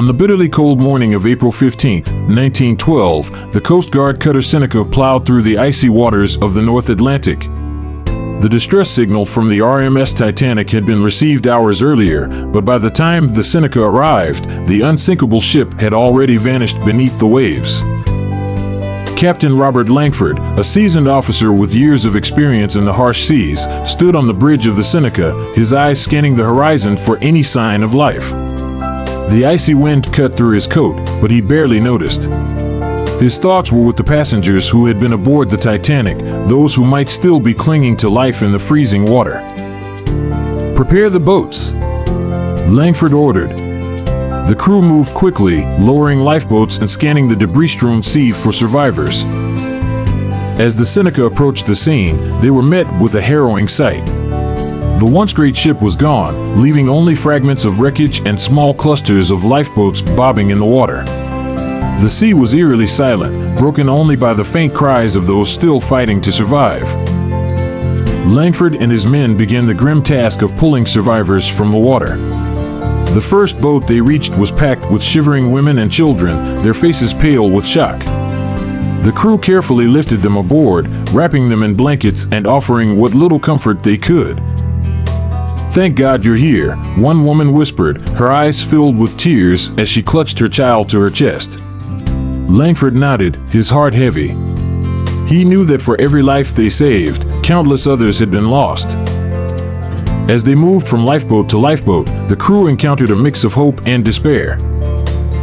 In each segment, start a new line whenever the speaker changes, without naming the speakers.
On the bitterly cold morning of April 15, 1912, the Coast Guard cutter Seneca plowed through the icy waters of the North Atlantic. The distress signal from the RMS Titanic had been received hours earlier, but by the time the Seneca arrived, the unsinkable ship had already vanished beneath the waves. Captain Robert Langford, a seasoned officer with years of experience in the harsh seas, stood on the bridge of the Seneca, his eyes scanning the horizon for any sign of life. The icy wind cut through his coat, but he barely noticed. His thoughts were with the passengers who had been aboard the Titanic, those who might still be clinging to life in the freezing water. "Prepare the boats," Langford ordered. The crew moved quickly, lowering lifeboats and scanning the debris-strewn sea for survivors. As the Seneca approached the scene, they were met with a harrowing sight. The once great ship was gone, leaving only fragments of wreckage and small clusters of lifeboats bobbing in the water. The sea was eerily silent, broken only by the faint cries of those still fighting to survive. Langford and his men began the grim task of pulling survivors from the water. The first boat they reached was packed with shivering women and children, their faces pale with shock. The crew carefully lifted them aboard, wrapping them in blankets and offering what little comfort they could. "Thank God you're here," one woman whispered, her eyes filled with tears as she clutched her child to her chest. Langford nodded, his heart heavy. He knew that for every life they saved, countless others had been lost. As they moved from lifeboat to lifeboat, the crew encountered a mix of hope and despair.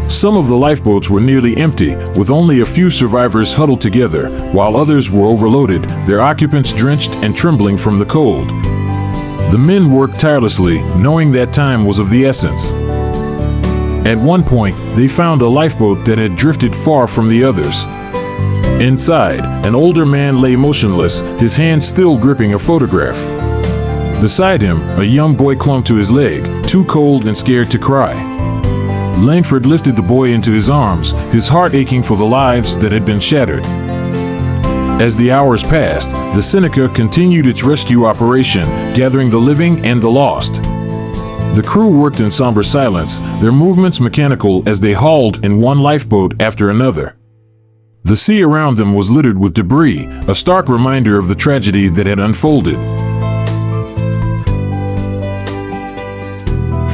Some of the lifeboats were nearly empty, with only a few survivors huddled together, while others were overloaded, their occupants drenched and trembling from the cold. The men worked tirelessly, knowing that time was of the essence. At one point, they found a lifeboat that had drifted far from the others. Inside, an older man lay motionless, his hand still gripping a photograph. Beside him, a young boy clung to his leg, too cold and scared to cry. Langford lifted the boy into his arms, his heart aching for the lives that had been shattered. As the hours passed, the Seneca continued its rescue operation, gathering the living and the lost. The crew worked in somber silence, their movements mechanical as they hauled in one lifeboat after another. The sea around them was littered with debris, a stark reminder of the tragedy that had unfolded.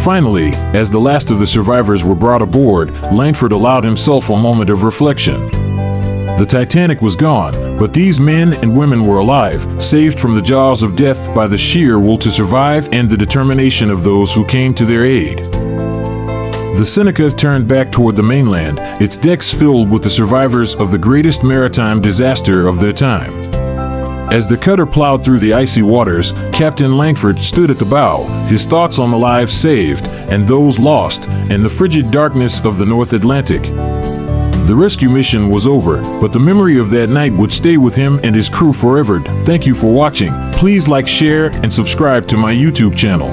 Finally, as the last of the survivors were brought aboard, Langford allowed himself a moment of reflection. The Titanic was gone, but these men and women were alive, saved from the jaws of death by the sheer will to survive and the determination of those who came to their aid. The Seneca turned back toward the mainland, its decks filled with the survivors of the greatest maritime disaster of their time. As the cutter plowed through the icy waters, Captain Langford stood at the bow, his thoughts on the lives saved and those lost, and the frigid darkness of the North Atlantic. The rescue mission was over, but the memory of that night would stay with him and his crew forever. Thank you for watching. Please like, share, and subscribe to my YouTube channel.